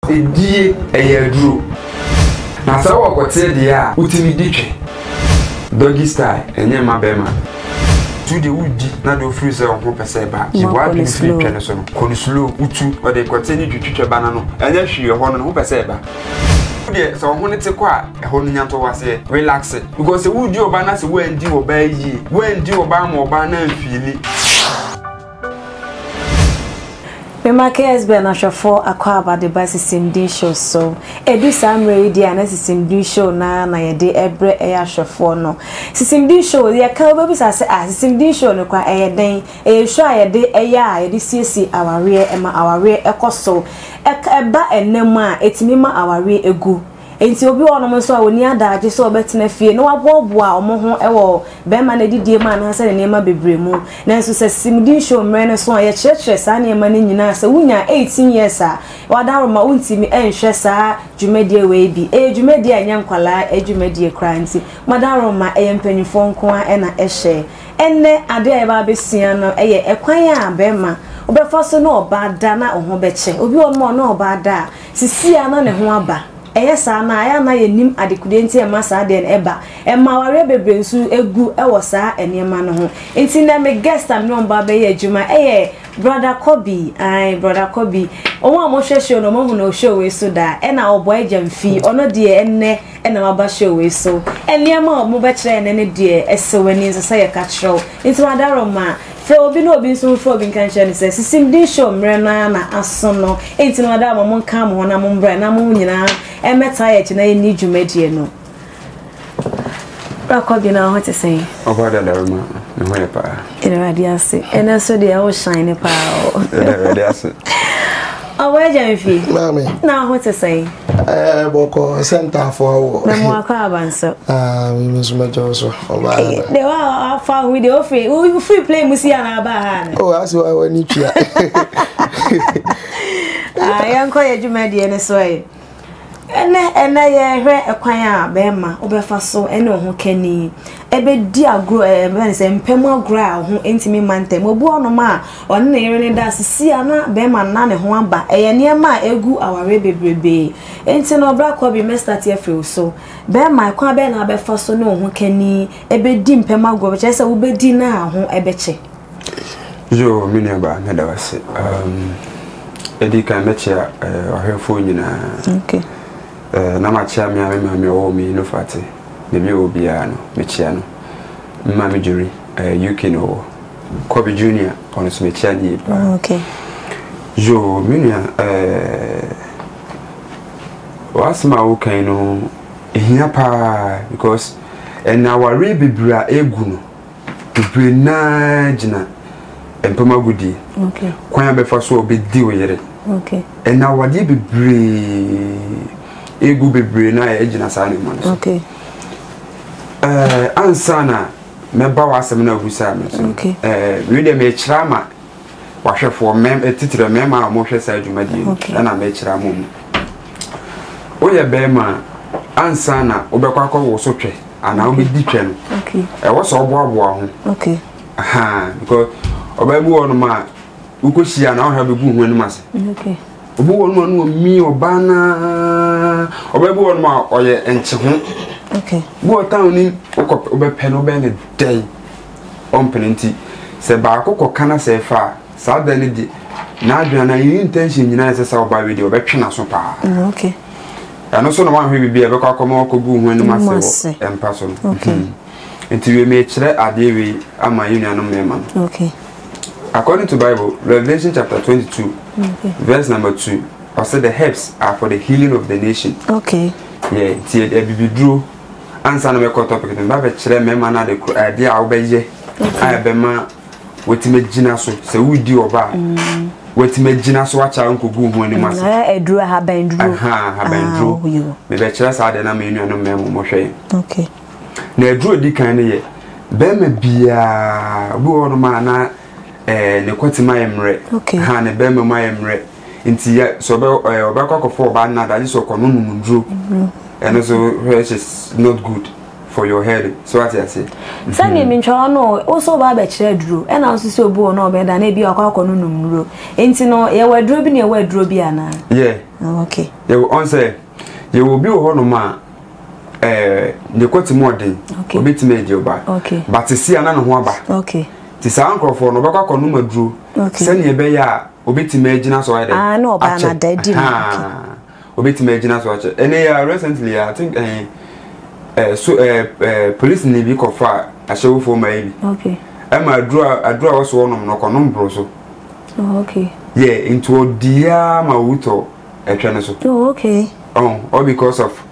edie eyaduro na sa wo kote de a utimi ditwe doggy style enye mabema tu de wudi na do free say on pese ba ji wa bi free twene so no kono slow utu o de kote ni twitwe bana no enye hwie ho no pese ba de so ho ne te kwa ho no nyanto wase relax because wudi oba na se wendi oba yi wendi oba ma oba na mfili Memake has been a chauffeur about the system D show so edu sam ready and system D show na ye every air chauffeur no system D show ye ka obi say system D show no kwa den show ye de ye de CC aware ema aware ekoso eba enemu a etimi ma aware egu enti obi wono so a oni adaje so obetena fie no waboboa omo ho ewo be ma na didie ma na se ne ma bebremu nanso se simdin show mre ne so a ye chekire sa ne ma ne nyina se wunya 18 years a wadaro ma untimi enhwe sa dwumedie we bi dwumedie anya nkwala dwumedie kranti madaro ma empanyfo nko a na ehye enne ade a ba besia no ekwan a be ma obefa so no obada na oho beche obi wono no obada sisia na ne ho aba eyesa na aya na yenim adekude nti ema sa den eba ema ware bebrensu egu ewo sa enema no ho nti na me guest am no mba be ye adwuma brother Kobi brother Kobi owo amohwehwe no mo hu no show we so da na obo ajamfi ono de enne na maba show we so enema mo be kire ne de esewani so say ka kiro nti madaro ma fe obi no obi so fo obi kan kire ne say sisim din show mre na asono nti no madaro mo nka mo na mo mbra na mo nyina emeta ye china ni dwumadie no Kobi na what to say oboda daruma no he pa ina radiase ena so de o shine pa ina radiase awe jamfi mami na what to say boko center for na mo aka abanso we must measure so oba de wa afa we de free play musia na ba ha oh aso wa ni tua yanko ye dwumadie ne so ene ye hwe ekwan a be ma obefa so ene ho kani ebe di agro be se mpemu agro a ho entimi mantem obu ono ma one na yere ne da sisia na be ma na ne ho aba eye ne ma egu aware bebrebe enti no bra Kobi me start afre so be ma ekwan be na befa so ne ho kani ebe di mpemu agro be chese wo be di na ho ebeche yo mini ba me da wase edi kan meche ohwefo nyina okay na machia me o mi no fate de bi obia no mechia no mma me juri UK no Kobi Junior on so mechia ni pa okay jo minia wasma o kan no ehia pa because and our bibra egu no bibra na gina empama gudi okay kwan be fa so obedi o yere okay and our bibra egu bebre na ejina sa ne man okay ansana meba wasem na agusa me so okay we de me kirama wahwefo mem etitire mema mo hwe sa adwumadi na me kirama mu oye bema ansana obekwa akọ wo so twe ana obedi twe no okay wo so oboaboa ho okay because obebu wonu ma ukoshia na ohwa bebu hu anu ase okay obu wonu anu mi obana obebu wonu ma oye enche ho okay bo town ni obepe no be ne day ompenti se ba akoko kana se fa sa da ni di na adwa na yi intention nyina se sa oba we di obetwe na so pa okay ano so no ma hwe bibia be kwa akoma okogu hu anu ase empa so okay enti we me kire ade we ama yunu anu mema okay according to Bible, Revelation chapter 22, verse number 2, I said the herbs are for the healing of the nation. Okay. Yeah, see, a baby drew. Answer no me topic. The Bible children me man the idea obeje. I be ma wetime gina so. Se we di oba. Wetime gina so acha nko gu hu ani mase. Edru habandru. Habandru. Me be chira sa de na me nuanu me mo hwe. Okay. Na edru di kan ne ye. Be ma bia bu wono ma na ne kwatima emre ha ne be mema emre nti ya so be obakokofo ba na da so kono numundru and so which is not good for your head so what you say sani mi ntwa no also ba be kire duro e na so obu no be da na bi akwa kono numundru nti no ye waduro bi na ye waduro bi ana yeah Okay. You on say you will be ho no ma the kwati modern obetime edi oba. Okay. But see ana no ho aba. Okay. Ti sa ankrofo no beka kono maduro. Okay. Se ne be ya obetime agina so ide. Ah no oba na daddy. Obetime agina so ache. Ene ya recently I think police ni bi kofa ashewu fo ma ibi. Okay. Ema adura waso wonom no kono mbro so. Oh, okay. Yeah, into dia ma wuto etwe so. Oh, okay. All because of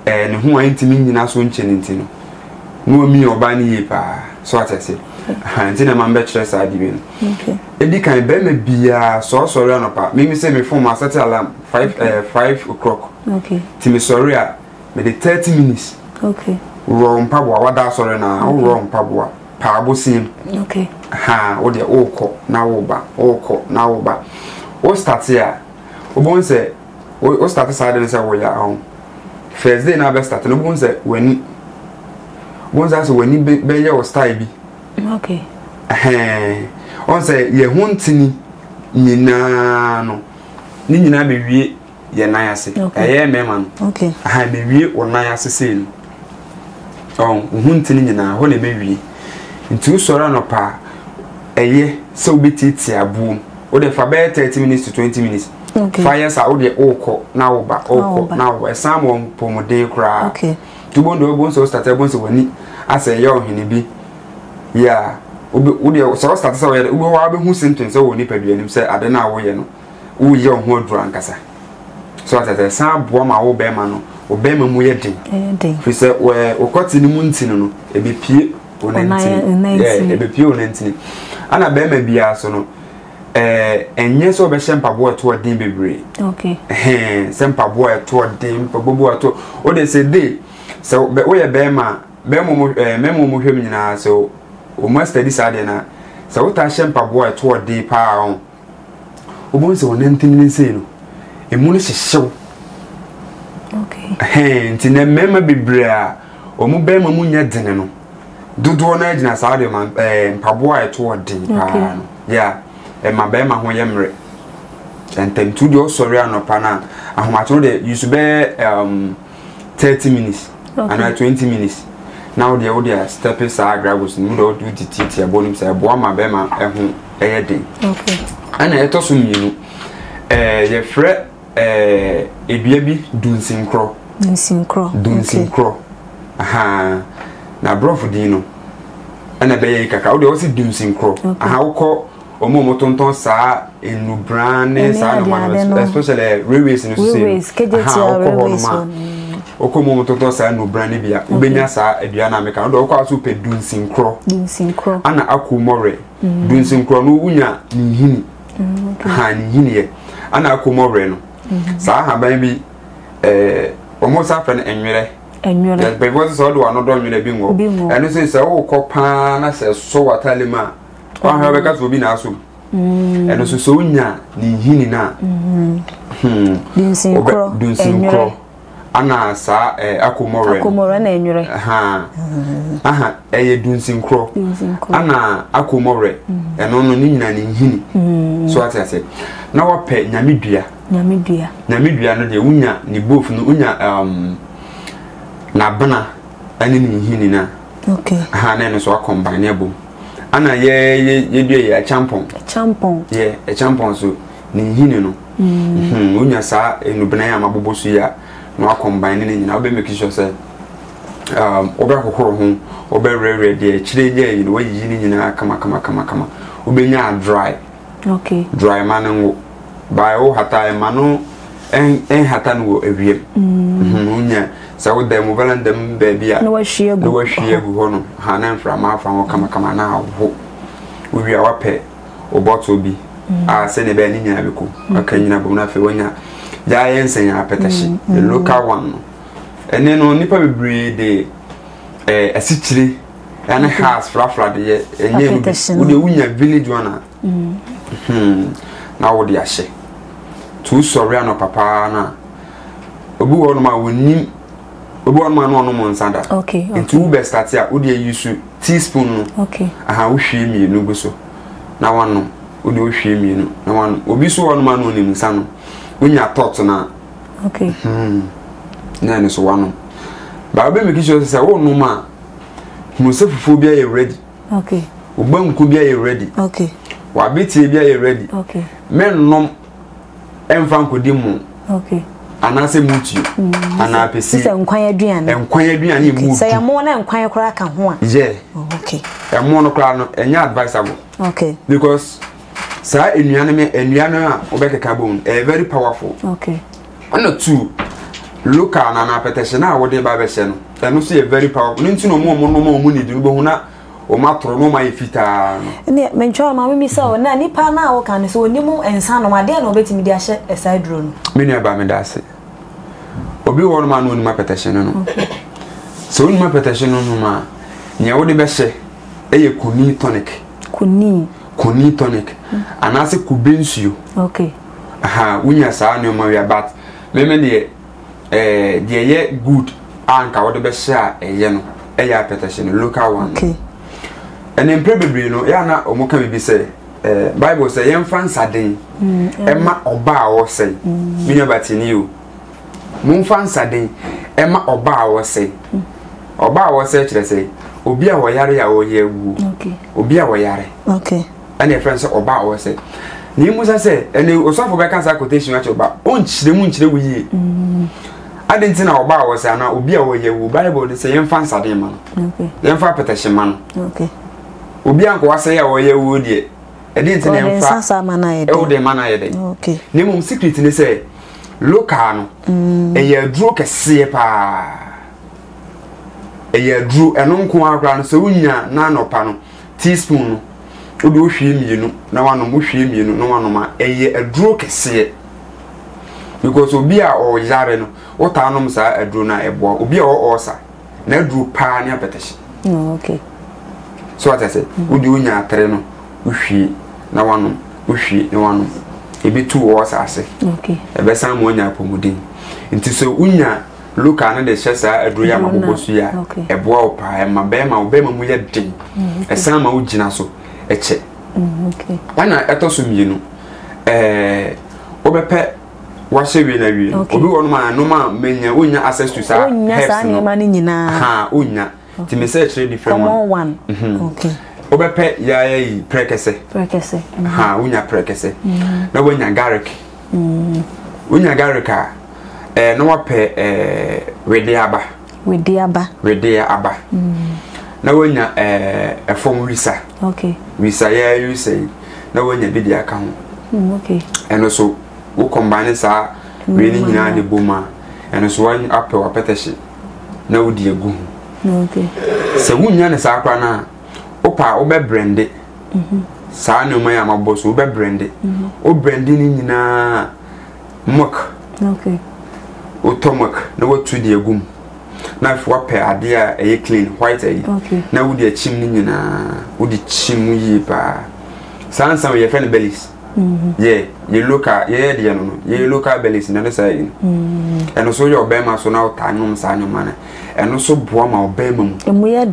ne ho antimi nyina so nche ntino. No mi oba ni ye pa so atese. Anti na man be kire sa di bi no. Okay. Edi kan be me bia so sorry anopa. Me say me phone ma set alarm 5 o'clock. Okay. Ti me sorry a me the 30 minutes. Okay. Ro mpabo wada sorry na ro mpabo pa abosim. Okay. O de oko na wo ba o start here o bon say o start side na say wo ya on first day na be start no bon say wani be ye o style bi. Okay. On say ye huntini nyina no ni nyina be wie ye nan ase eye mema no. Okay. Be wie o nan ase sei no huntini nyina ho na be wie nti soro no pa eye so betiti abu o de fa be 30 minutes to 20 minutes. Okay. Fire sa o de oko na wo ba some won pomode kra. Okay. Tu bondo bon so start bon so wani ase ye ohene bi ya o de so start so ye o wa be hu symptoms so woni pa bianim se ade na wo ye no wo ye ho adura nkasa so atete san bo ma wo be ma no o be ma mu ye den fi se o kwati ni mu ntini no e be pie ebepie onentini ana be ma bia so no enye so be shempa bo to odin bebre. Okay. Sempa bo to odin bobo to o de say dey so be o ye be ma mo hwem nyina so o must study sade na so o ta shempa bo to odin pa on o bon se onentini ni sei no emu no hyehyew. Okay. Ntine mema bebre a o mu be ma mu nya dene no dodo na agina saade man mpaboa eto odin pa no yeah ma be ma ho yemre entem tu de osori anopa na ahomato de use be 30 minutes and 20 minutes now they would step inside grabs no do titi abonim say boa ma be ma eho eyeden. Okay. Ana eto so mienu ye fre edua bi dunsinkro aha na brofu di no ana be ye kaka o de o si dunsinkro aha woko omo tonton sa enubrane sa no especially railways no say railways okomo tonton sa enubrane bia ubenya sa edua na meka no do kwa so pe dunsinkro ana akomore dunsinkro no unya ni hini ha ni hini ye ana akomore no sa ha ban bi omo sa fa na enwere yes because so do another nwere bi ngo eno say wo kopa na say so watalema wa ha be ka so bi na aso eno so unya ni hini na dunsinkro ana sa akomore na enwere aha eye dunsinkro ana akomore eno no ni nyina ni hini so atase na wa pe nyamedua no de unya ni both no unya na bana ani ni hini na. Okay. Ha na no so combine abo ana ye dua ye champon yeah a champon so ni hini no unya sa enubena ya mabobo so ya no combine ni nyina obe make sure say obe kokoro ho obe rere de chire je ni wayi ni nyina kama obe nya dry. Okay. Dry manango by o hata manu en hata no ewiem unya sa wo dem valendem baby a no wa hwiegu ho no ha na mfra ma afa ho kama na ho wo wi a wape oboto bi a se ne be ni nya beku akanyina bom na fe wonya ja yensen ya petashi the local one no ene no nipa bebre de asichire ene house frafra de ye enye wo de wunya village one na wo de ahye tu sorry no papa na obu wo no ma wonim obu wo no no monsanda. Okay. Into ube start ya wo de use teaspoon no. Okay. Aha wo hwie mienu go so na wano wo de wo hwie mienu na wano obi so wo no ma no nim nsa no wonya tot na Okay. Na ne so wano. Ba be make sure say wo no ma hu se fufu bia you ready. Okay. Obanku bia you ready. Okay. Wa betie bia you ready. Okay. Men nom emfa nkodi mu. Okay. Anase mutu. Ana pesi. Se nkwan aduane. Nkwan aduane mu. Se ya mo na nkwan kora ka ho a. Yeah. Okay. Ya mo no kora no enya advisable. Okay. Because sa enuane a obekeka bone very powerful. Okay. And two local na petition na wo de ba be se no. Eno so very powerful. Nti no mo need no bo na o matro no mai fita no. Ne mencho ma me sa o na nipa na wo kan so onimu ensa no ma de na obetimi de ahye aside draw no. Me ne ba me da se. Obi wo no ma no onima petition no. Okay. So onima petition no ma nya wo de be se eye koni tonic. Koni tonic. Anase kubensuo. Okay. Aha, unya sa no ma we but me de ye good anka wo de be se a eye no eye petition local one. Okay. And in probably no ya na omoka bibi say Bible say yem fansa den ema oba wo say me batini o mun fansa den ema oba wo say kire say obi a wo yare ya wo ye wu. Okay. Obi a wo yare. Okay. And your friend say oba wo say ni musa say ene osofo be kan sa quotation a che oba on chire wu yi adenti na oba wo say na obi a wo ye wu Bible dey say yem fansa den man. Okay. Yem fa protection man. Okay. Obi anko wase ya wo ye wo die e dey nti na emfa sasa mana ye e wo dey mana ye dey. Okay. Ne mum secret ni say local no e ye duro kese pa e ye duro eno nko akra no so unya na anopa no teaspoon no obi o hwie mienu na wanom o hwie mienu na wanom a e ye duro kese because obi a o yare no o ta nom sa aduro na ebo obi a o osa na aduro pa ne apetition. Okay. So what I say, udi unya atre no uhwie na wanom uhwie na wanom ebi tu wo asase. Okay. Ebe san mo nya pomudin nti so unya local na de hyesa aduro ya mabobosu ya eboa opa e mabema obema mu ye den esan ma ugina so eche. Okay. Ana etoso mienu obepe wahye wi na wi obi wono ma no ma menya unya access to sa herbs no ma ni nyina ha unya ti me say chere different one. Okay. Obepe ya yi prekese ha unya prekese na wonya garlic unya garlic na wape wede aba na wonya efom wisa. Okay. Wisa ya you say na wonya bidi aka ho. Okay. Eno so wo combine sa we ni nyina de boma eno so wan apel apetehye na wodi egu. Okay. Se wunya ne sa akwa na opa obe brande sa no man amaboso obe brande o brande ni nyina mok. Okay. O tomok na watu di egum na fwa pe ade a eye clean white ayi. Okay. Na wudi achim ni nyina wudi chim yi pa sansa we fe ne bellies. Yeah, ye local ye de no ye local bellies na say eno so yo be ma so na utanum sa anyoma na eno so boa ma obema mu emu ye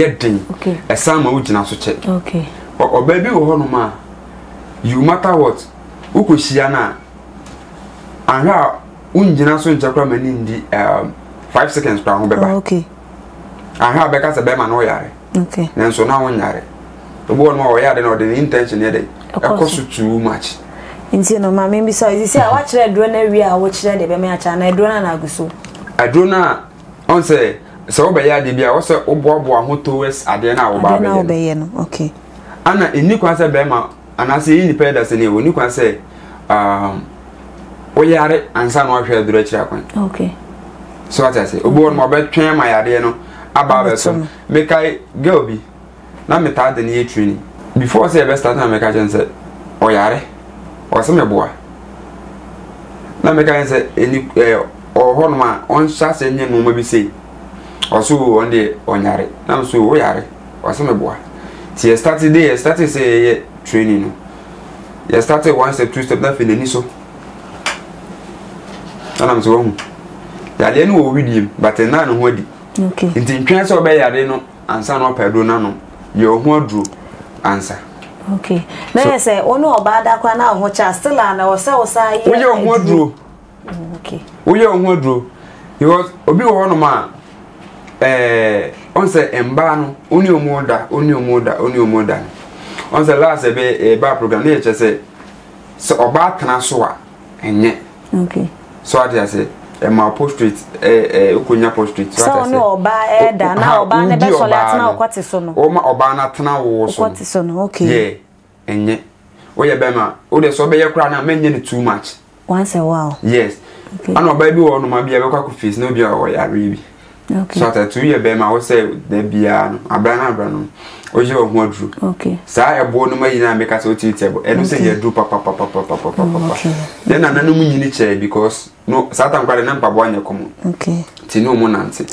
den okay esa ma ugina so che okay oba bi wo hono ma you matter what ukohia na anha ungina so nchakra mani ndi 5 seconds kwa ho beba okay anha be ka se be ma no yare okay nenso na won yare obo no ma wo yare na the intention ye dey ekoso too much nti no ma me bi so isi a wa kire dro na wi a wo kire de be me acha na dro na aguso adro na on say so be ya de bia wo se oboabo ho towards ade na wo ba be ye no okay ana eni kwa se be ma ana se eni peda se ne wo ni kwa se o yare ansa no ahwe adro akira kwan okay so what I say obo no be twen ma yare no aba be so me kai girl bi na me ta de ne training before say be start na me ka say o yare o se me boa na me ka say eni o hono ma on sha se nye no ma bi sei o so on de onyare na so o yare o se me boa ti started say training no you started 1 step 2 step na fe ni so ana so hu ya le no wi dim but na no ho di okay nti ntwen se o be yare no ansa no pedo na no ye ho aduro ansa okay na say ono oba da kwa na ho cha still na o se o sa ye wo ye ho aduro Okay. Oye ohun aduro. Because obi wo no ma on say emba no oni omoda. On say last e ba program na che say so oba tena so a enye. Okay. So I say ma portrait ukonya portrait so no oba da na oba ne be so le atena okwati so no. O ma oba na tena wo so. Okwati so no. Okay. Yeah. Enye. Oye be ma o de so be ye kra na menye ne too much. Once a while. Yes. Okay. Ano ba bi wo no ma bia be kwa ku face no bia wo ya rebi. Okay. So that 2 year be ma wo say da bia no abra no. Oje ohun aduru. Okay. Sa ebo no ma yina make say otitebo. Eno say ye duru papa. Okay. Then ananu mu nyini che because no satan kwale na mpabo anya komo. Okay. Ti no mu nante.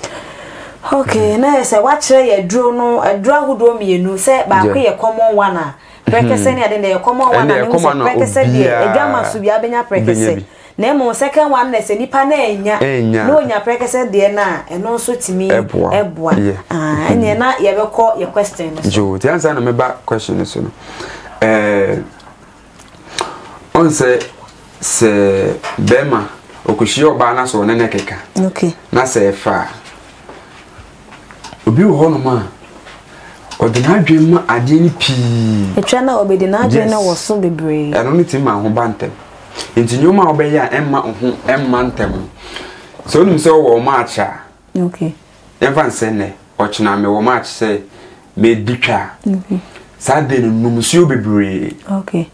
Okay, na say wa kire ye duro no adura hudo mienu say ba ko ye common one a prekese ne ade ye common one na me say prekese de edwama so bia benya prekese. Na emo second one na say nipa na enya no nya prekese de na eno so timi eboa enye na ye be call your question so jo ti answer na me ba question so no on say bema okushi oba na so ne keka okay na say fa obi wo no ma odina dwem ade ni pii etwa na obedi na adwe na wo so bebre eno ni ti ma ho bantem enti nyoma obeya emma ho emma ntem so nim se wo matcha okay even say ne ochina me wo match say me ditwa sa de no numsuo bebre okay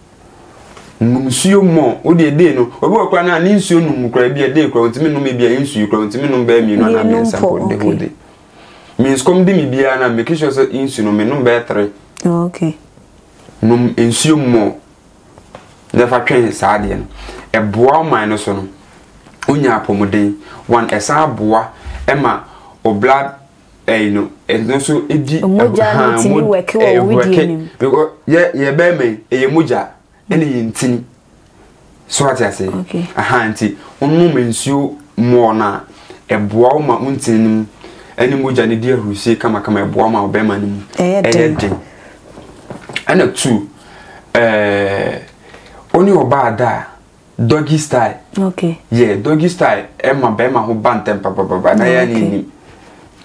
numsuo mo o de no obi okwa na ni nsuo numkura bia de kura ntimi num bia nsuo kura ntimi num ba mi no na me nsa ko de hode means come de mi bia na make sure say nsuo no me num ba 3 okay num nsuo mo nefa twen sa de no eboa man no so no onya apomuden one esa aboa ema o blood no eno so edi moja ni timi weke wo widi ni because ye be me ye moja ene yintini so what I say nti onum nsuo mo na eboa ma untinin ene moja ne di ahusie kama eboa ma obema ni mu eyedin ana 2 oni oba da doggy style okay yeah doggy style emma bema ho bantem papa na ya ni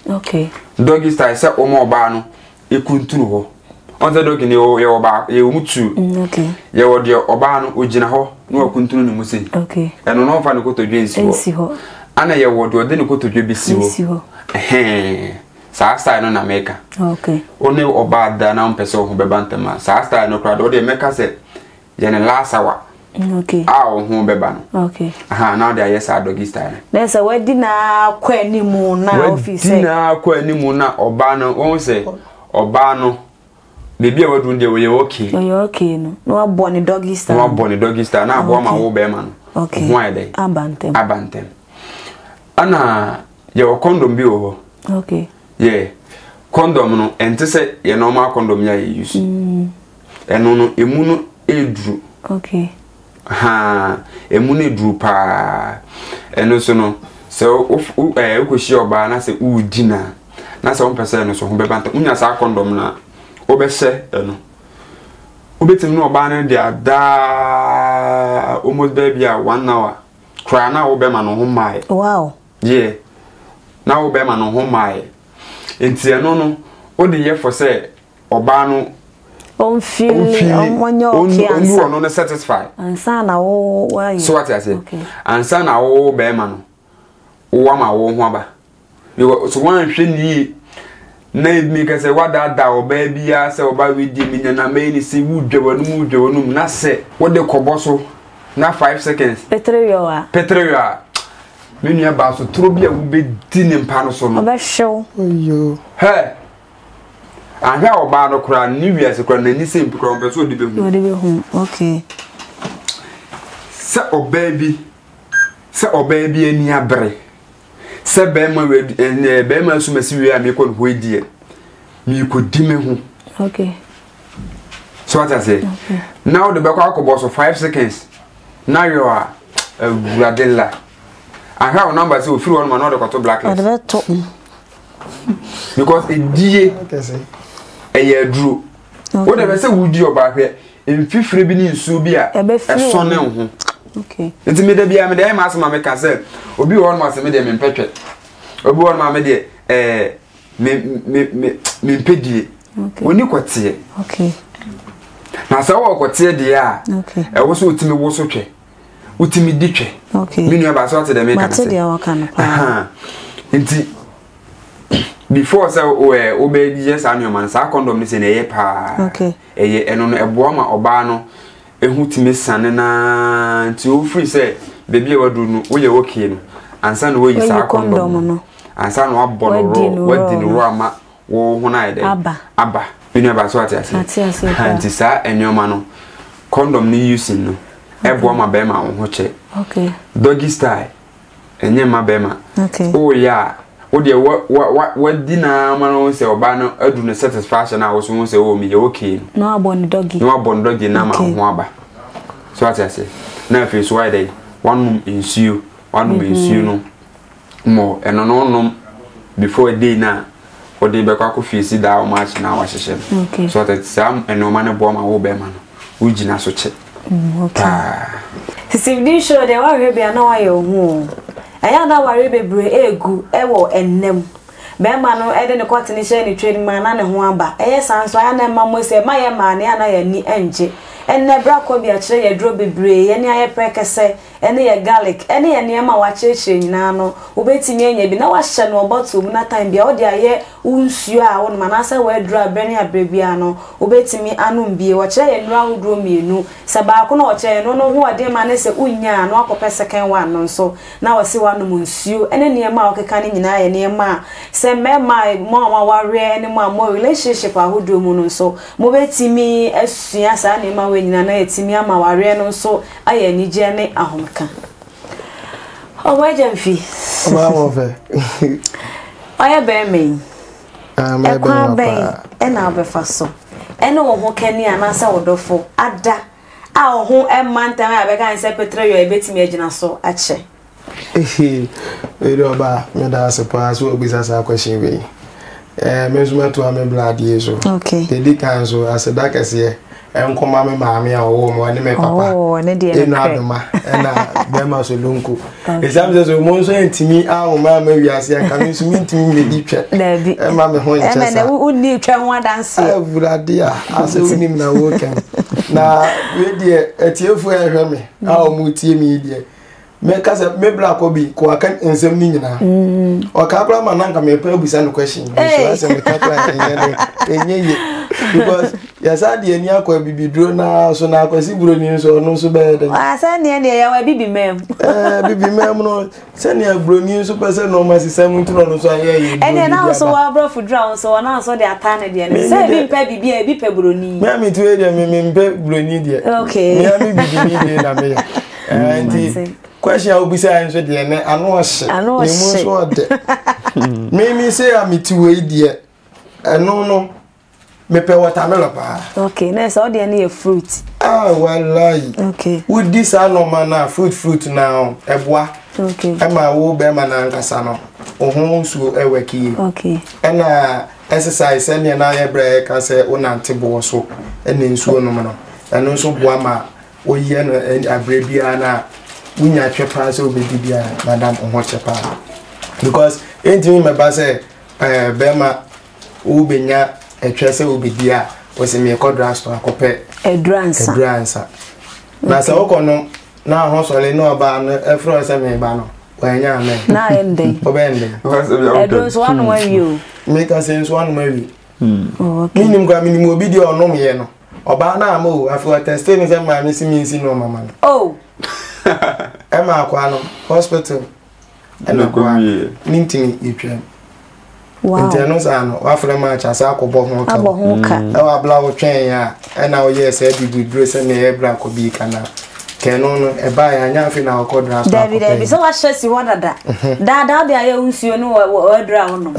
okay doggy style se omo oba no ekunturu ho on the doggy ne ye oba ye mutu okay ye wo de oba no ogina ho na okunturu ne musi okay eno no fa ne kotodwe nsi ho ana ye wo de ne kotodwe bisi ho sa style no na meka okay oni oba da na mpese ho bebantema sa style no krado de meka se ye ne last hour okay ho beba no okay now they yes are doggy style na say we di na kwa animu na office we di na kwa animu na oba no won say oba no bebi e wadun de we okay okay no no abo ni doggy style na abo ma wo be ma no okay ho ide abantem ana ye o condom bi wo okay yeah condom no ente say ye normal condom ya ye use eno no emu no edru okay emu ne dru pa eno so no so ukoshi oba na se udina na se on pese no so ho bebanta unya sa condom na obese eno obetim no oba na dia da almost baby 1 hour kra na obema no ho mai wow yeah na obema no ho mai enti eno no odi ye for say oba no on feel okay on no satisfied ansa na wo why so what I say ansa na wo be ma no wo ma wo ho aba so wan hwe ni na mi ka say wada da o ba bia say o ba we di mi na me ni say wudwewonum na say wo de koboso na 5 seconds petrewa me nua ba so tro bia wo be di ne mpa no so no oba show oyo he anga oba no kura ni wiase kura na ni se mpikura on person odi be hu okay se oba bi ani abre se be ma so masi wi a me ko ho edie mi ko di me hu okay so what I say now the back akobo so 5 seconds now you are gradella and how number say free one man no dey to blacklist because edie eye duro wo dey be say wudi oba hwe emfifire bi ni nsuo bi a eso ne ho Okay. Nti me da bia me dey ma asema me ka say obi won ma se me dey me mpetwe. Obi won ma me dey me mpedie. Okay. Oni kwotie. Okay. Na sa wo kwotie de a. Okay. Wo so otimi wo so twe. Otimi di twe. Okay. Me nua ba so te dey me ka say. Mate dey wa kan pa. Nti before say o be die sa nua man sa condom ni se na ye pa. Okay. Eye eno no ebo ma oba no ehu timi sane na nti o free say baby e wadu no wo ye okay no ansa no wo yi sa condom no ansa no wadi no ro ama wo ho na ide aba binu ba so ati ase anti sa enyoma no condom ni using no ebo ma be ma wo ho che okay doggy style enye ma be ma okay o ya o de wadi na ma no se oba no adu no satisfaction na wo so se o mi ye okay no abon doggy na ma ho aba so ati ase na fe so why dey one ensue no mo eno no no before a day na o dey be kwa ko fi si da o match na wa hyehyem okay so that sam eno ma ne bo ma wo be ma no wo gina so che okay sisi show de wa hwe bia na wa ye hu aya na ware bebre egu ewo ennem be ma no e de ne kwat ni share ni trade man na ne ho aba eye sanso aya na ma mo se ma ye ma ne ana ya ni enje enne bra ko bia kire ye dro bebre ye ne aye prekese ene ye garlic ene ye ne ma wa chechire nyina no obetimi enya bi na wa hye no bottle mu na time bia o de aye unsuo a won ma na se we dro abeni abrebia no obetimi anum bie wo kire ye nura hodro mienu se ba ko na o kire no no ho ade ma ne se unya no akopɛ second one no so na wo se wanum nsuo ene ne ma o keka ne nyina ye ne ma se mema mo ma ware ne mo relationship ahodro mu no so mo betimi asua sa ne ma nyina na yetimi ama ware no so aye nige ne ahomka owa jamfi oba mo fe oya be me me be ma pa ena obefa so ene wo ho kani anasa wodofo ada a wo ho emantan a be kan se petrol yo ebetimi agina so ache oba me da se pa so obisa sa question we me zuma to am blade so okay dey kan so aseda kase enkoma me maami a wo mo ne me papa oh ne de ena adoma ena be ma so lonko exam so mo so entimi a wo ma wiase aka me so ntimi me di twa e ma me ho nchesa na wo ni twa ho danse avurade a ase unim na wo ken na we de etiefu ehwe me a o mu tie mi de me kasa me black obi ko aka ensem ni nyina o ka bra ma nanka me pa busa no question so ase me ka kra enye because yasa de ani akwa bibidro na so na akwasi broni so no so be de asa ne ne ya wa bibi mem bibi mem no se ne broni so pese no ma sisam ntu no so aye ene na so wa bro fudra so na so de atane de ne se bi mpa bibi e bi pe broni me mi tu e de me mpe broni de okay me mi bibi ni de na me anti question I will be saying so de ne ano hye ni mu so de me say am ti we de no me pe watermelon pa okay na so de ne fruit wallahi okay with this normal na fruit now eboa okay e ma wo be ma na nkasa no ohun su eweki okay na exercise ene na ye bre ka se unante bo so ene nsuo no no eno so boa ma oye no abrebia na unya chepa so obedi bia madam ohon chepa because entimi me ba se be ma ubenya etwese obedi a wose me kodra store akope edransa na se okono na ho sole no ba no efro se me ba no wanya amen na ende obende edransa wanu wawi o make us sense wanu wawi okay minimum obedi onom ye no oba na amo afro test ni se ma mi si no mama no oh Emma Aquano Hospital. Emma Aquano. Ninting Etram. Wow. Internals are no after match as I could both our blow train ya, and now yes, I did dress and the black could be cana. Canon a buy a yaffin our quadra. David, so I says you wanted that. That they are young, you know what drown.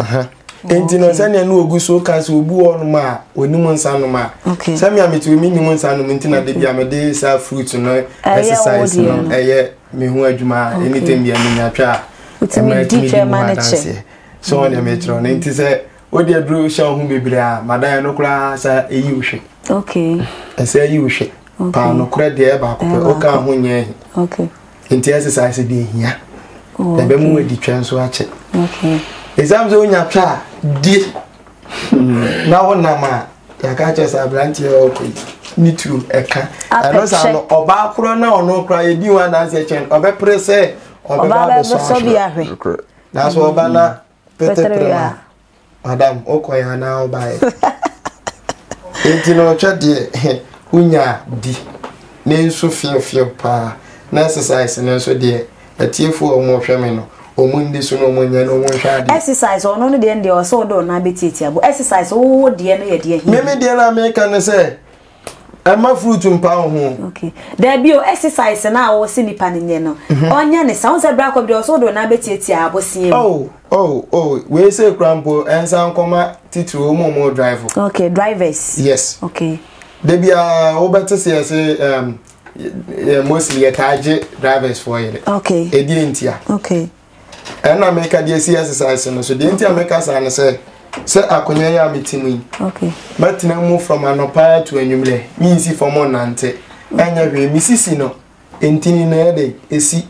Entino sanya no ogu so kan se obu on ma onimon sanu ma samia metu minimum sanu mintina de bia me de sa fruit no exercise no eye me hu adwuma anytime bia me nyatwa utimi deep manage so on me tro no nti se odi adru sha hu bebre a madan no kura sa eyi uhwe okay ese eyi uhwe pa no kura de ba ko o ka ho nye okay nti exercise de hia da be mu edi twan so ache okay exams o nya twa di na wona ma ya ka che sa branch e o ko ni tu eka ano sa no oba kro na ono kra ye di wan dance chen obe prese oba so bi ahwe na so oba na peteprema madam okoya na oba enti no twa de unya di ne nso fie pa na exercise ne nso de atiefo o mo hwe me no o mu ndi so no mo nya no mo hwa de exercise ono no de o so do na betiti abo exercise wo de no ye de hi me de na me kan se ama fruit mpa ho okay there be o exercise na wo se nipa ne nye no onya ne sound se bra ko de o so do na betiti abo sie we say crampo ensan koma titru mo drive okay drivers yes okay debia obete say mostly etaje drivers for you okay edi entia okay and America dey see exercise no so the entia America say akonya ya mitimi okay but na move from anopa to enwumle means from nante anya we misisi no entini na ede esi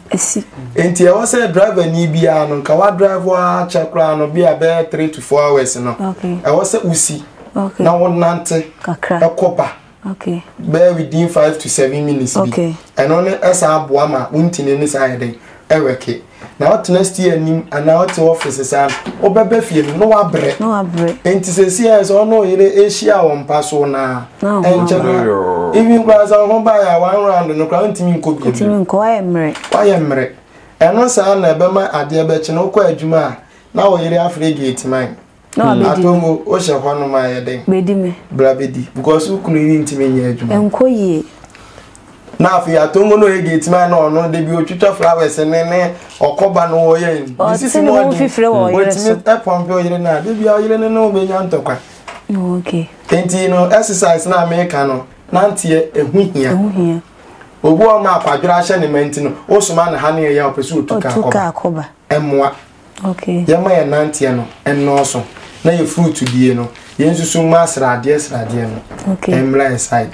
enti e was say driver ni bia no nka wa drive wa chakra no bia be 3 to 4 hours no okay e was say usi okay na won nante kakra ekoba okay be within 5 to 7 minutes okay and on esa aboa ma untini ni sa ede eweke na what next year nim and na what office sa obebe fie no wa bre enti se sia so no yire asia won paso na enche even class on ba ya one round no kra ntimi nkobi ntimi nko ayemre eno sa na ebe ma ade ebe chi no kwa adwuma na wo yire afrigate man no atomo o she hɔ no ma yede bedime bra bedi because ukunu ni ntimi nya adwuma enko yie na afi atongo no egate man no no de bi otwitwa flowers ne okoba no wo ye disisi mo fifire wo yire so pompe o yire na de bi o yire ne no be nya ntokwa okay enti no exercise na America no na ntie ehuhia obu o ma akwadura ahye ne menti no o soma na ha ne ya opesu otuka akoba emwa okay ya ma ya nantie no enno so na ye fruit die no ye nsusu ma srade no okay emla inside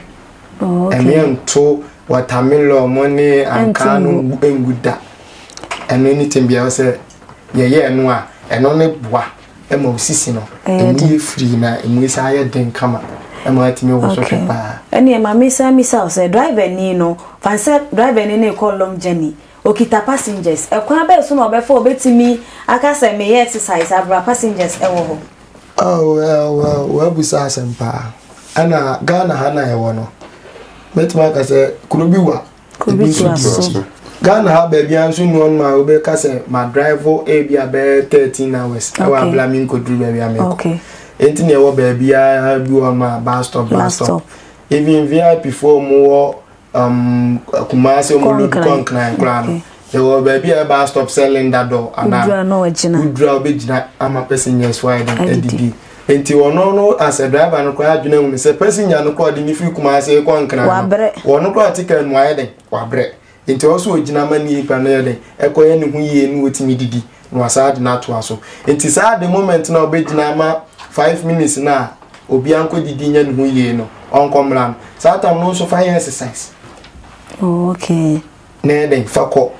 okay emiento watermelon money ankano enguda eno anything bia say ye no a eno ne boa ema osisi no emi free na emu isa ye den kama ema atimi wo so pepa eni ema misa say driver ni no fanse driver ni call long journey okita passengers ekwan be so no obefo obetimi aka say me exercise abra passengers ewo ho well busa asempa ana Ghana ha na ewo no betuma ka say kurubiwa Ghana ha baby anso no on ma obe ka say ma drive e bia be 13 hours awa blaming ko dru baby ameko okay enti ne wo baby a bi on ma bus stop even VIP for mo kumase mo lu konkran kran they wo baby a bus stop selling that door ana udra obejina ama passengers wide edidi enti wono no as a driver no kwa adwuna hu se passenger no kwa de ni fi kumase konkran wono kwa ticket no ayede wabre enti oso ogina mani pa na yede ekoye ne hu yie nu otimi didi no asade na to aso enti sa the moment na obejina ma 5 minutes na obi anko didi nya ne hu yie no onkomran sa tam no so fire exercise okay na yede fako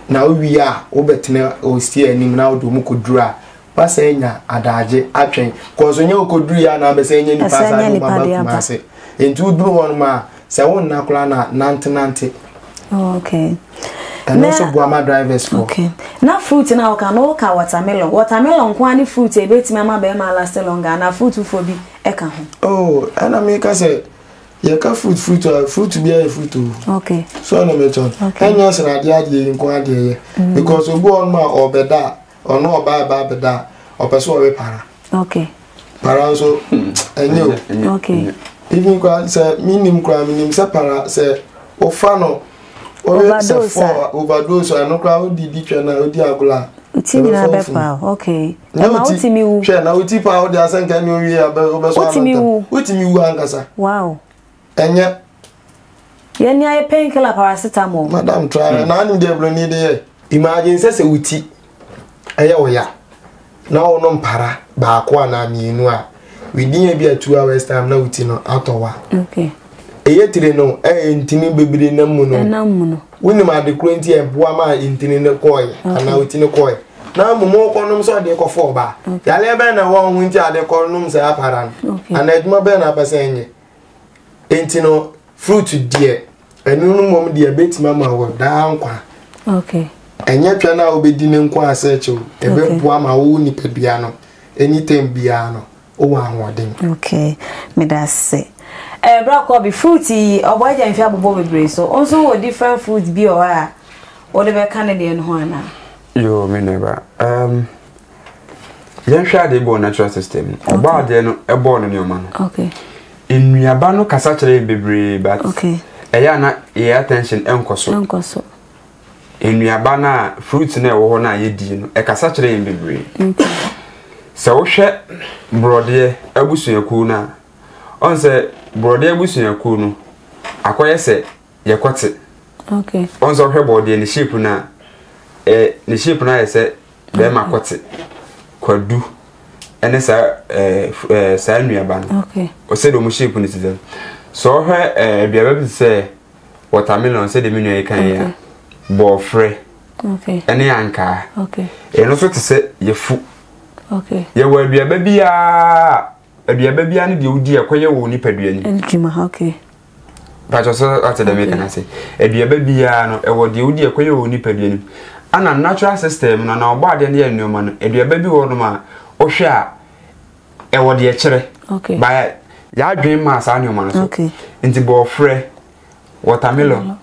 na owi a obetene o stie anim na odo mu kodura pasenya adaje atwen kozo nya okoduru ya na besenya ni pasa no baba kumase enti uduru won ma se won na kula na nante okay and also boama drivers for okay na fruit na o kan o ka watermelon kwa ni fruit e betimi ama be ma last longer na fruit for bi e ka ho ana me ka say ye ka fruit bi a fruit okay so na me chon enya sra dia nko ade ye because obu on ma obeda ono oba beda opeso we para okay para so enyo okay even kwa say minim say para say ofano overdose and kwa odi twa na odi agula utimi na be pa okay na utimi wu twa na uti pa odi asanka ni owie abe obeso utimi wu ankasa wow enya yani aye painkiller paracetamol madam try na ani de bro ni de imagine say uti eye oya na ono mpara ba akwa na mienu a within a 2 hours time na uti no atowa okay tire no ntini bebiri na mu no woni ma de kronti e boa ma ntini ne koy ana otini koy na mumo konom so de ko fo ba yale be na won hunti ade konom se aparan ana eduma be na pasenye entino fruit die enu no mom die betima ma wo da nkwa enye twa na obedi ne nkwa asechu ebe boa ma wo ni pedua no anytime bia no o wa ahoden me da se brako be fruity oboja mfi abobo bebre so also wo different fruits bi o ha wo de be Canadian ho ana yo me never yen hwa de bo natural system oba de no e bo no nyoma no enuaba no kasa kire bebre but eya na e attention enkoso enuaba na fruit na e wo ho na ye di no e kasa kire bebre so wo hwe brode abusuaku na on se brode abusuaku no akoye se ye kote on so hwe body ni shape na ni shape na ye se be makote kwadu ene sa sa nuaba no o se do mu shape ni tizen so hwe biaba bi se watermelon se de menu ye kan ya bofre ene anka eno so te se ye fu ye wa aduaba bia ne de odi akoye wo ni padua ni enjuma ba so at the make na say aduaba bia no e wo de odi akoye wo ni padua ni ana natural system na oba ade ne enuma no aduaba bi wo no ma o hwe a e wo de kire ba ya adwen ma sa ne ma no so nti bo frɛ watermelon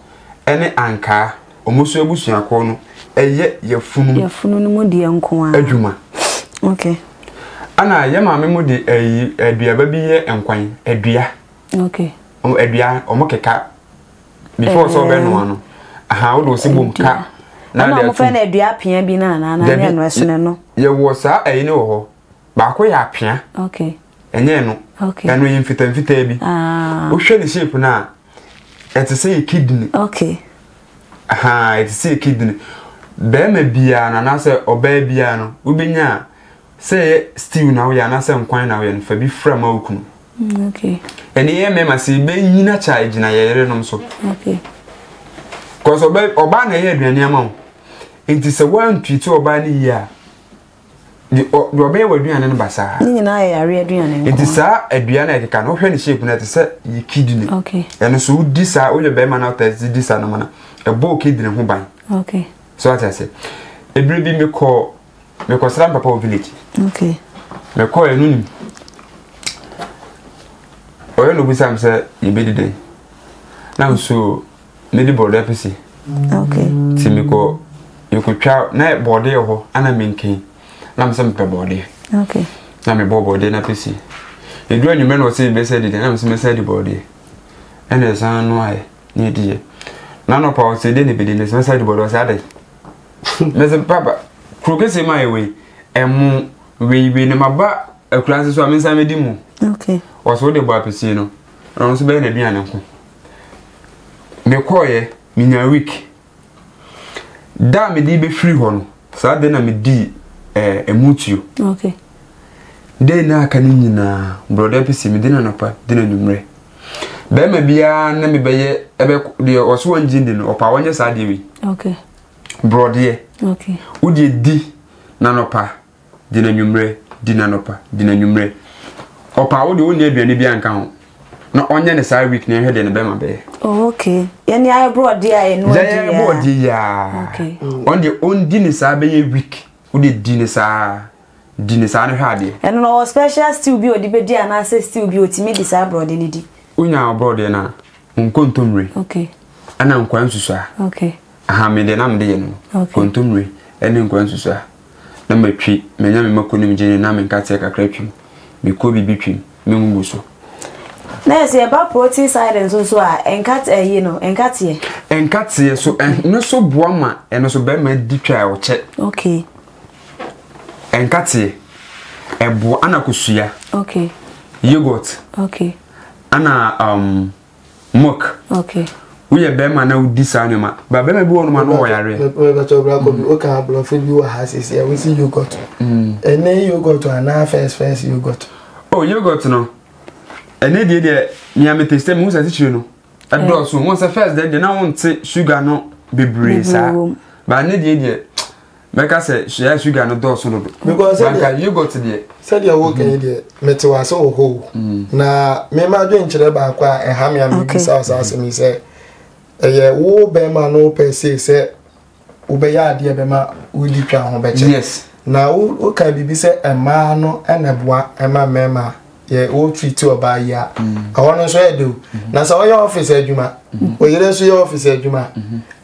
ene anka omusu ebusuan ko no eye ye funu no mo de enko a adwuma ana ye maame mu de aduaba bi ye enkwan adua adua omokeka before so be no ano aha wo do sibom ka na mo fa na adua apia bi na ye no esene no ye wo sa ayi ne wo ho ba ko ya apia enye no eno yin fita bi wo hwe ne shape na it say kidney aha it say kidney be ma bia na say oba bia no wo benya say stew na wo ya na say nkwan na wo ya fa bi fra ma okunu eni ye me ma se be nyina cha gina yere no so cause oba na ye aduane ama wo enti se wan twiti oba ni ya di oba ye aduane no basa ni na ye yare aduane enti sa aduane e ka no hwe ni shape na te se ye kidney eno so di sa wo ye be ma na te di sa na ma na e bo kidney ho ban so ati ase ebire bi me ko sram papa village me ko enu ni oyo no bisam se ye be dide na so me di board apisi ti me ko you could try na board e ho ana menken na me se me pe board na me board na apisi e du anyu me no se be se dide na me se me se di board ene san no ai ni die na no pa o se de ne be de se me di board o se ade me se papa krokese mai we emu we ne maba akurase so amensa me di mu o so de bo apesi no ron so be na duane nko me koye minya week da me di be free ho no sa de na me di emutuo de na aka ni nyina brother apesi me de na napa de na numre be ma bia na me be ye ebe de o so wanjindi no opa wonye sa de wi brother udi di na nopa di na numre di na nopa di na numre opa wo de woni aduane bi anka ho na onye ne sa week na hwe de ne be ma be yani ay brother ay no ya brother ya on de on di ne sa be ye week udi di ne sa ne hwa de eno no special stew bi odi be di ana say stew bi otimi di sa brother ni di unya brother na nkontomre ana nkwan susua aha me de na me de ye no kontomre ene nkwan susua na matwi menya me makonim gene na me nkate kakra twim me ko bibi twim me ngugu so na se ba protein side so a enkate yi no enkate so no so boama eno so be ma di twa o che enkate ebo ana kusua yogurt ana milk we be ma na udi sa ne ma ba be ma bi wonu ma no wo yare we to bra ko bi o ka bro fe bi wo ha sisi e we see yogurt ene yogurt ana first yogurt yogurt no ene de nya me taste me usa ti chiro no adults won say first then na won say sugar no bebre sa ba ne de make say sugar no dose no because you got there said you work in there mete wa so ho na me ma dwen kire ba kwa eham ya me bisa asase me say eye wo be ma no per say wo be ya de be ma wo di twa ho be che yes na wo ka bibi say ema no eneboa ema mema ye wo treat oba ya awon so e do na so your office adwuma o yire so your office adwuma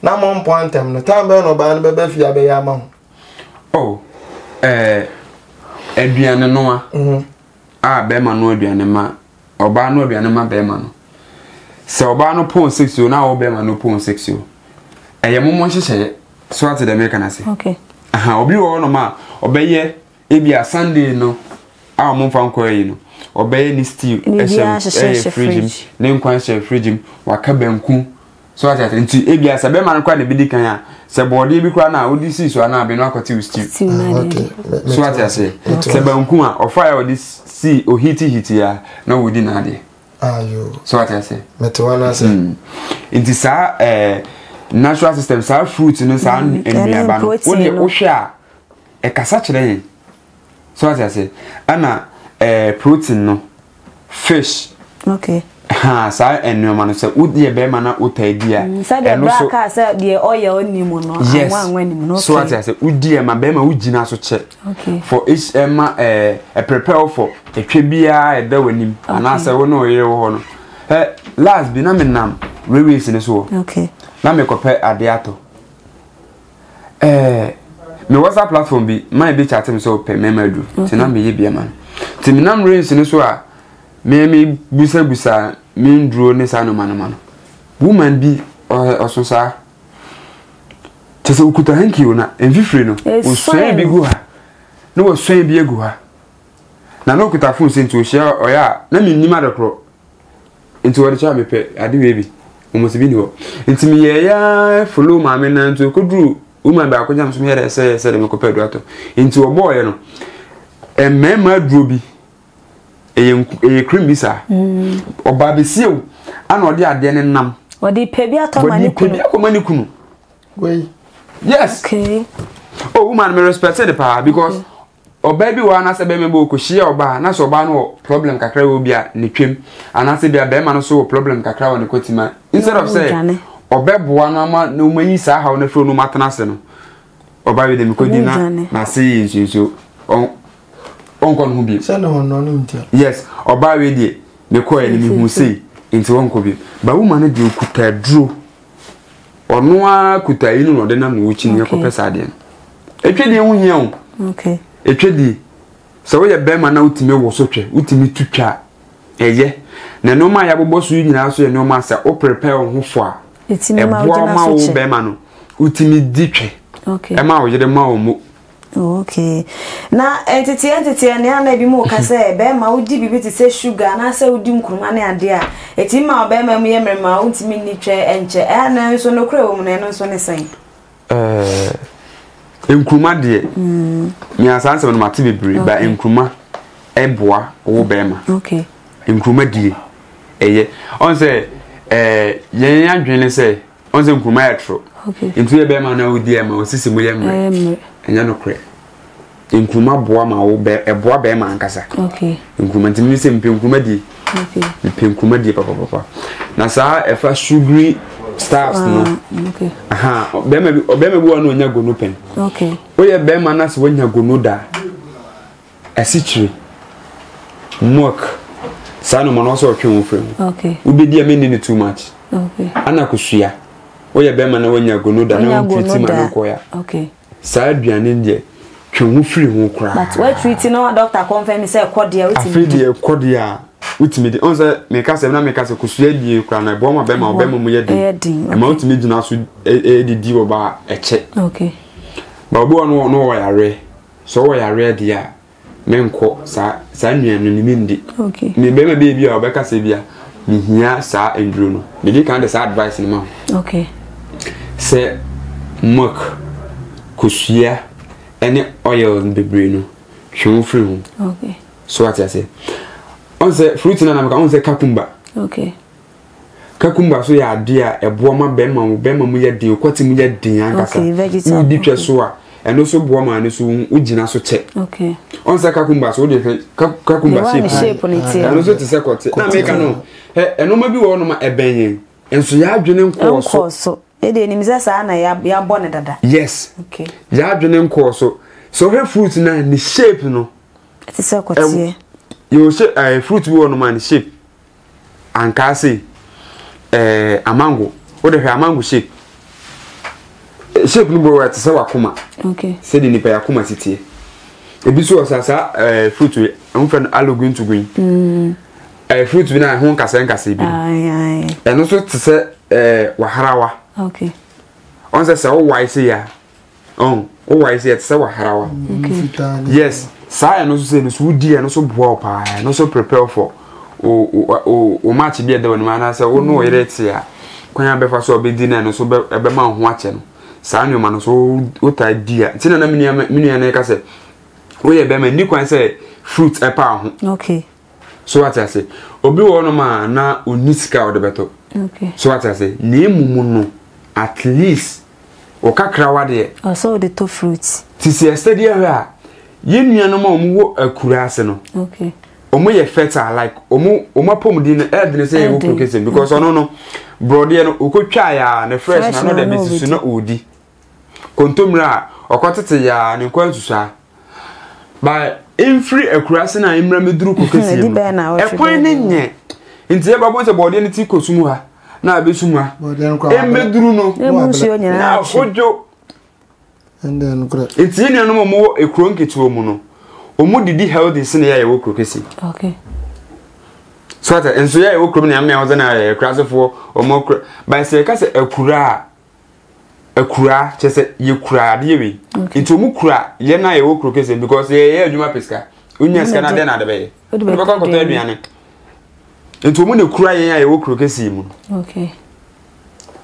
na mo pointem no tambe no ba no be fia be ya ma oh aduane no a be ma no aduane ma oba no aduane ma be ma no se oba no pon 6 na wo be ma no pon 6 eye mommo hyehyeye so ate de me kana se okay aha obi wo no ma obeye ebia Sunday no a mo fa nko yi no obeye ni stew fridge ne nkwan share fridge waka banku so ate nti ebia se be ma no kwa ne bidi kan a se body bi kwa na odi si so na be no akoti stew okay so ate ase se banku a ofa ya odi si o hiti ya na wodi na ade ayo so ate ase metwana se nti sa natural system sa fruit no sa enduaba no wo de wo hwe a e kasa kire so ate ase ana protein no fish okay ha sa enduama no se wo de be ma na utadia eno so ka sa de oya onimu no anwa nimu no so ate ase wo de ma be ma wo gina so che okay for each ema prepare for etwe bia e da wanim ana se wo no yire wo ho no last bi na menam rewees ne so okay na me kope ade ato me WhatsApp platform bi my be chat me so pe me madu ti na me yebia man ti me nam rewees ne so a me busa me ndro ne sa no man woman bi oso sa tese ukuta hanki ona enfifre no oswan bi gu ha no oswan bi egu ha na no ukuta phone senti o share oya na me nima dokro enti wori cha me pe ade we bi almost bi ni wo enti me ye ya follow ma me na nto kodru woman ba akonya mso me here se de me ko pe do ato enti wo boy no mema duro bi eye cream bi sa oba be siew ana odi ade ne nam odi pe bi atomani kunu wey yes okay oh woman me respect the power because oba bi wa na se be me bo ko hia oba na so oba no problem kakra wo bia ne twem ana se bia be ma no so problem kakra wo ne kotima instead of say oba boa no ama no mayi sa ha no fro no matena se no oba we de me ko dina na se yinso on kon hu bi se no no ntia yes oba we de me ko ya ni me hu sei nti won ko bi ba woman de okuta duro ono a kuta inu no de na no chi ne ko pesa de etwedi hu hia o okay etwedi so we ye be ma na utime wo so twe utime tutwa eye na no ma ya bobo so nyina so ye no ma sa o prepare ho fo a etinima o be ma no utime ditwe okay e ma o yede ma o mo okay na entity ne ana bi mu ka se be ma udi bibi ti se sugar na se udi nkuruma ne ade a etima be ma mu ye mrema untimi ni twe enche na so no kra wo mu na no so ne sen enkuruma de mi asanse no mate bebre ba enkuruma eboa wo be ma okay enkuruma die eye on se yen adwene se on se enkuruma etro okay ntu ye be ma na udi e ma osisi mu ye mre enya no kra enkuruma boa ma wo be eboa be ma ankasa okay enkuruma ntimi se mpe enkuruma die okay mpe enkuruma die papa na sa efa sugary stars no okay aha obema bi wonu onya gono pen okay oye be ma na se wonya gono da asichiri milk sanu ma no so otwe wo frem okay ubedi ameni ni too much okay ana kusua oye be ma na wonya gono da na treat ma no koya okay sa aduane de twe wo free ho kra but we treat no doctor confirm say kodia wetin afidi kodia utimi de onza meka se na meka se kusua die kra na bo ma be ma mu ye de e ma utimi gina so di oba eche okay ba obo no wo yare so wo yare dia menko sa nuanu ni mindi okay me be ma be bia obeka se bia mi hia sa enduro no me di kan de sa advice ni ma okay se milk kusua ene oil bebre no twu free ho okay so what I say on say fruit na ka on say cucumber okay Kakumba so ya ade a eboa ma bema mu ye den kwati mu ye den ankasa u di twa so a eno so boa ma ne so u gina so che okay on sa kakumba so de kakumba shape eno so te se kote na me ka no eno ma bi wo no ma ebenyen enso ya adwene nko so e de ni misa sa na ya bone dada yes okay ya adwene nko so he fruit na ni shape no te se kote yo fruit bi wo no ma ni shape ankase amango o de amango shape no bo at say wakoma okay say the nipa yakoma titie ebi so osasa fruit we am friend allo green to green fruit we na ho nkasa bi ai eno so te say waharawa okay on say o wise ya o wise ya te say waharawa okay yes sa eno so say no so di eno so boa pa eno so prepare for o match bi ede wonu mana say o no yere tia kwanya befa so obedi na no so be ma ho ache no sa anwoma no so o ta dia tina na minia na ka say o ye be ma ni kwan say fruit e pa ho okay so what I say obi wo no ma na oniska o de beto okay so what I say na emumu no at least o kakra wa de so the two fruits ti se study a yenua no ma o mu wo akura ase no okay omo ye fertile like omo pom di na edne say e wo processing because no brode no okotwa ya na fresh na no de besisu na odi kontomra okotete ya ne kwansusa ba infree akurase na imra meduru kokesi ekwan ne nye nti e babo se bode ne ti kosumu ha na abesumu ha e meduru no na ojo and then nti ene no mo ekuro nketu mu no omu didi healthy sine ya wo krokesi okay so that enso ya wo krom ne am ya wo na krasefo omu by say ka say akura chese ye kura de we nti omu kura ye na ya wo krokesi because ye adwuma peska unya ska na de na de be be ko ko to aduane nti omu ne kura ye ya wo krokesi mu okay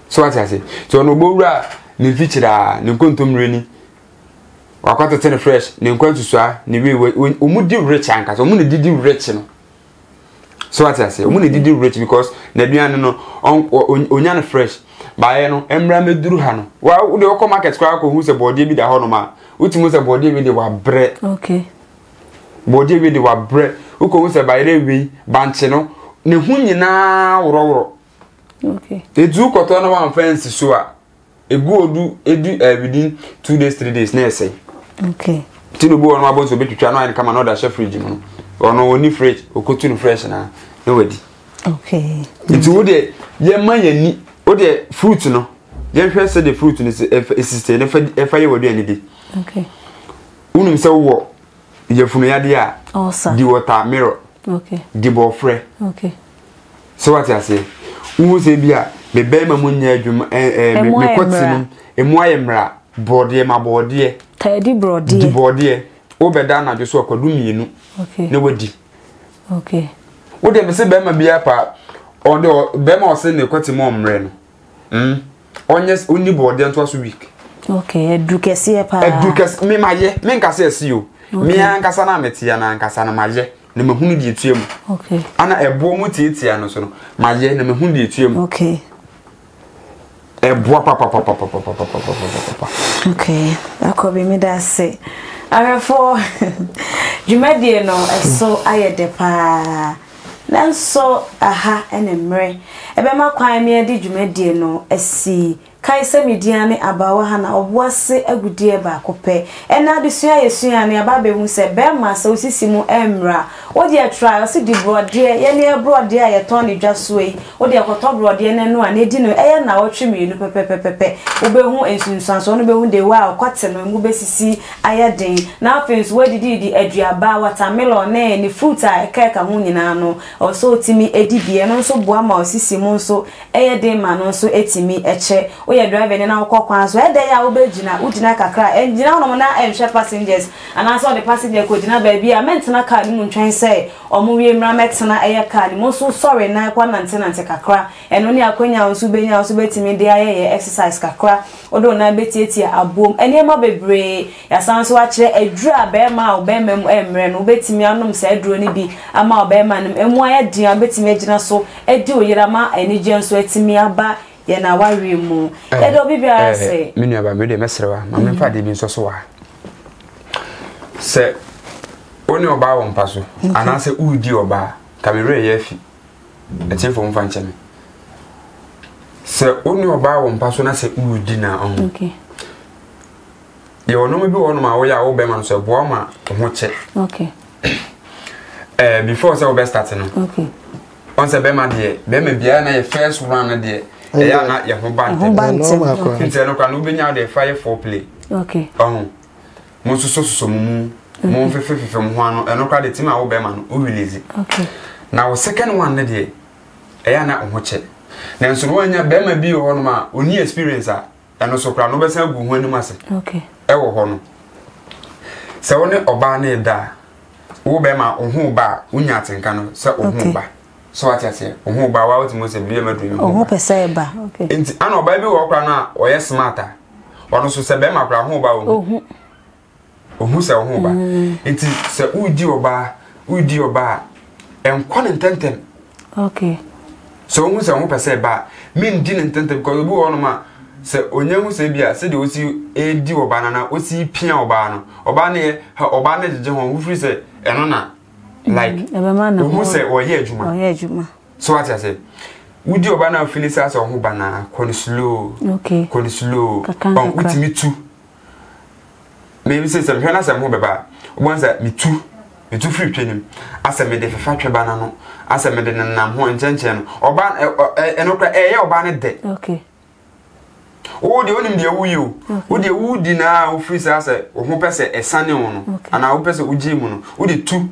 so what I say so no bowura ne fichira ne kontomre ni wakwata tene fresh ne nkwantusua ne we omudi rich anka so omudi didi rich no so what I say omudi didi rich because na duane no onya ne fresh baaye no emra meduru ha no wa de okọ market kwa ko hu se body bi da ho no ma utimu se body bi de wa bre okay body bi de wa bre uko hu se baaye we banche no ne hu nyina woroworo okay edu koto no one fence so a edu within 2 days 3 days na say okay tinubu ono abonso betwitwa no an kama no da chef fridge no ono oni fridge okotu no fresh na wadi okay nti wo de ye ma yani wo de fruit no ye hwe se de fruit no existe na fa ye wadu ani di okay unum se wo ye funu ya de a di water mirror okay di bofre okay so what I say wo se bia be be ma munya adwuma me kotinu emu ayemra brodie ma brodie tadi brodie di brodie wo be da na jo akwadu mienu okay ne wadi okay wo de me se be ma bia pa on de be ma o se ne kwatimo omre no onyes oni brodie nto aso week okay edukese pa edukese me maye me nkase asio me ankasa na metia na ankasa na maye ne mahunu di etuem okay ana ebo mu tietia no so no maye ne mahunu di etuem okay ebo papa okay akobi mi da se arefo jumedie no eso ayede pa nanso aha enemre ebe makwan me ade jumedie no asi kai se mediane abawa ha na oboase agudie ba kope ena de sua yesua ne aba be hu se be ma se osisimu emra odi atry o se di brode ye ne brode a ye ton ne dwaso yi odi akoto brode ne no an edi no eye na wotwe nu pepepepe obehu ensunsanso no behu de wa okwate no ngu besisi ayeden na afens wedidi di aduaba watermelon ne fruit a ekeka hu nyina no o so otimi edibie no so boa ma osisimu so eyeden ma no so etimi eche oye driver ne na okokwan so ede ya obegina udina kakra engina no na enhwe passengers and answer the passenger ko dina ba bia mentena car mu ntwen say omo wie mra metena eye ka ni mo so sorry na kwa nante kakra eno ni akonya nso benya nso betimi de aye exercise kakra odo na betietie abom ene ma bebre ya sanso a kire adura be ma obemem emre no betimi anom sa aduro ni bi ama obema nim emu aye dia betimi agina so edi oyira ma enije nso etimi aba ye na wari mu edo bibia say menu aba me de mesrewa ma me fa de bi nso so wa se oni oba wo mpa so anase udi oba kamere ye afi etinfo mfa nche me se oni oba wo mpa so na se udi na on okay ye ono me bi wono ma wo ya wo be man so bo ma ho che okay before say we start no okay on se be ma de be me bia na ye first run na de e ya na ye ho bante nti no kwa no be nya de fire for play okay mo so mu mo fefe mo ano eno kwa de tima wo be ma no o release okay now second one na de e ya na ho che na nso no anya be ma bi wo no ma oni experience a eno so kwa no be san gu ho anim ase okay e wo ho no se wo ne oba na da wo be ma ohu ba unya atenka no se ohu ba so what ase ohu ba wa wo se bi ma do ohu pese ba okay enti ana oba bi wo kwa na o ye smarter ono so se be ma kwa ho ba ohu se ohu ba enti se udi oba enkwa ntentem okay so ohu se ohu pese ba min di ntentem because obi wo no ma se onye hu se bia se de osi edi oba na osi pia oba no oba na jeje ho free se eno na like ohu se oye adwuma so what I say udi oba na feel say as ohu ba na kon slow okay kon slow on utimi tu maybe say some hwana some ho beba obonza mitu free twenim asa me de fefa tweba na no asa me de nam ho enchenchen no oba enokra eye oba ne de okay o de onim de wuyo o de wudi na o free say asa o ho pese esane wo no ana o pese uji mu no o de tu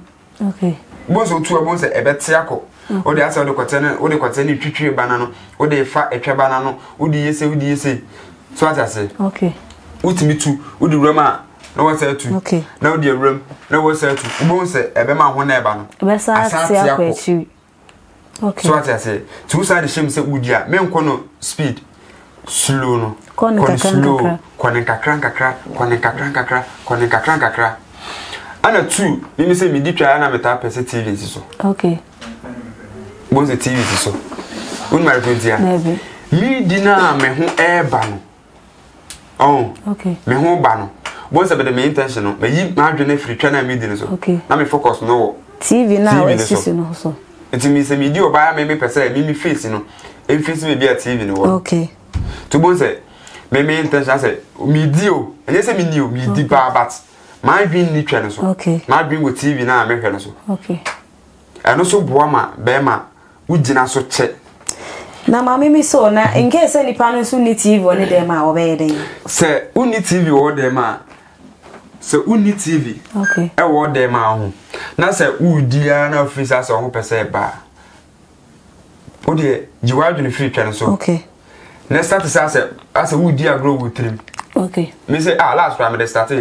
okay bonzo tu abonza ebete akọ o de asa o de kwatene twitwe bana no o de fa etwe bana no o de yese so atase okay utimi tu o de rama na wo say tu okay na o de ram na wo say tu bonzo ebe ma ho na eba no ebe sa atia kwa echi okay so atase tu sa de shem se udi a menko no speed slow no kon slow kon kakra ana tu mimi se mi di twa na meta pese TV so okay bonzo TV so un mari dia maybe mi di na me ho eba no okay me ho ba no bonzo be de me intention no me yi ma adwene free twa na mi di no so na me focus no TV na we sisi no so enti mi se mi di oba ya me pese mi face no e face me bia TV no wo okay to bonzo me intention say mi di o enye se mi ni o mi di ba but my dream ni twa no so okay my dream with TV na me hwe no so okay eno so boa ma be ma ugina so che na mama mi so na in case any panel so ni TV oni dem a obey den se uni TV wo dem a se uni TV okay e wo dem a ho na se udia na office asa ho pese ba o de jiwadwe ni free twa no so okay na start asa udia grow with trim okay me say last time me start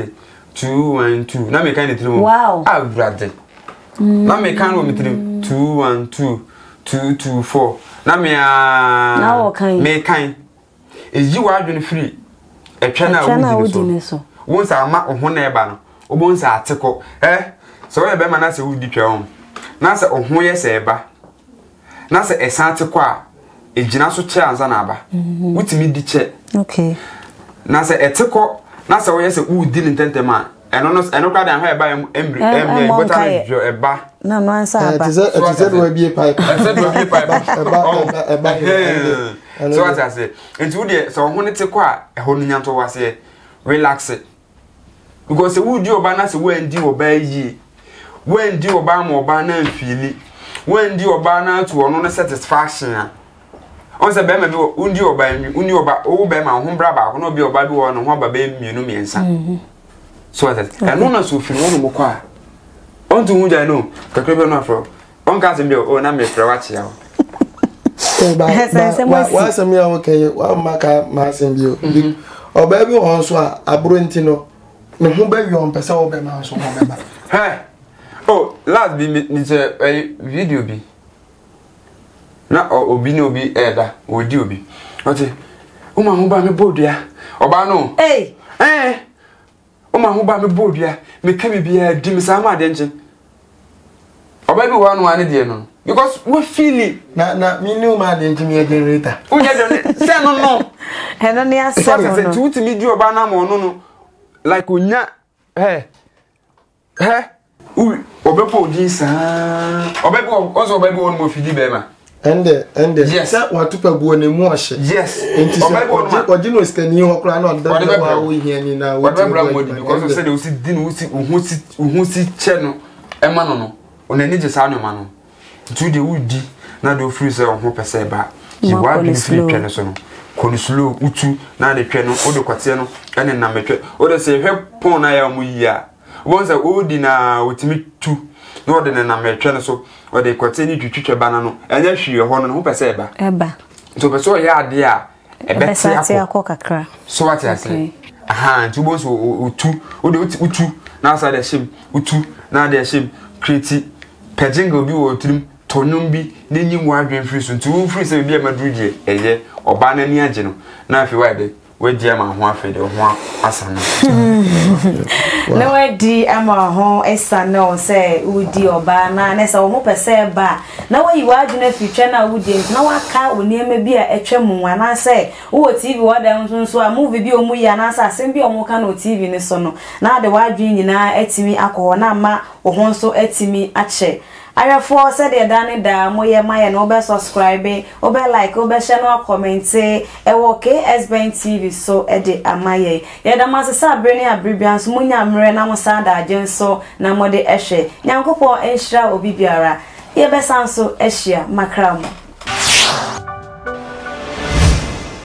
212 na me kind of trim wow brother na me kind of trim 212 224 na me me kind is you are doing free e twa na wudi so won sa ma ho na eba no obon sa ateko so we be ma na se wudi twa on na se ho ye se eba na se esan ateko a ejina so che anza na aba wutimi di che okay na se eteko na se wo ye se wudi ni tentema eno kwa da ho eba embri bota eba na no ansa aba it is do bie pipe eba so what I say enti wo de so ho ne teko a ho no nyanto wase relax because se wudi oba na se wendi oba yi wendi oba ma oba na mfili wendi oba na to ono na satisfaction a on se be ma bi undi oba o be ma ho bra ba ko no bi oba bi wo no ho baba mienu miensa so what eno na so firi wo no kwa on to hunja no kakre be no afro on ka se bi o na me fra wa chia o wa se mi a okay wa maka ma se bi oba bi won so a aburo ntino ne ho ba wi on pese wo be ma so mo be ba Oh, last be me say video bi. Na obi na obi eda, odi obi. Ote. O ma ho ba me bodua. Oba no. O ma ho ba me bodua. Me ka bibia di me sa ma de nche. Oba bi wa no ane de no. Because we feel it. Na me new ma de nche me generator. Unya de say no. He no ne asa no. Say tu mi di oba na mo no. Like unya obepo di sa. Obepo also obepo on mo fidi be ma. Ende yes. Watupa buo ne mu ohye. Yes. Odino skani ho kra na oda wa wo hia ni na wo because say they usi di no usi che no e ma no onani je sa no ma no tu de wudi na do free say ho pese ba yi wa bi free twa no so no koni slow utu na de twa no o de kwate no ene na metwe o de say hwe pon na ya mu yi a won say o di na otimi tu no de na metwe no so o de kwate ni twitwe bana no enya hwie ho no ho pese ba so pese o ya ade a ebeti akokakra so what I say aha tu bo so utu o de utu na sa de shim utu na de shim create pejingo bi wo trim tonum bi n'enyim wa adwen free so ntu free say bi e madru die eye oba na ni age no na afi wa de we die ma ho afi de ho asa no na we di ama ho esa no say udi oba na say wo pese ba na we yi wa adwen afi twa na udi na wa ka oniema bi a etwa mu na say wo TV wa da nso a movie bi omu ya na say asem bi omu ka no TV ni so no na de wa adwen nyina etimi akọ na ma wo ho nso etimi ache Ayafo said the dani da moye maye no be subscribe, obe like, obe share no comment wo KSBN TV so de amaye. Ye da masesa breni abribians munya mre na musa da agenso na mode ehwe. Nyankopon enhira obi biara. Ye be sanso ehia makramo.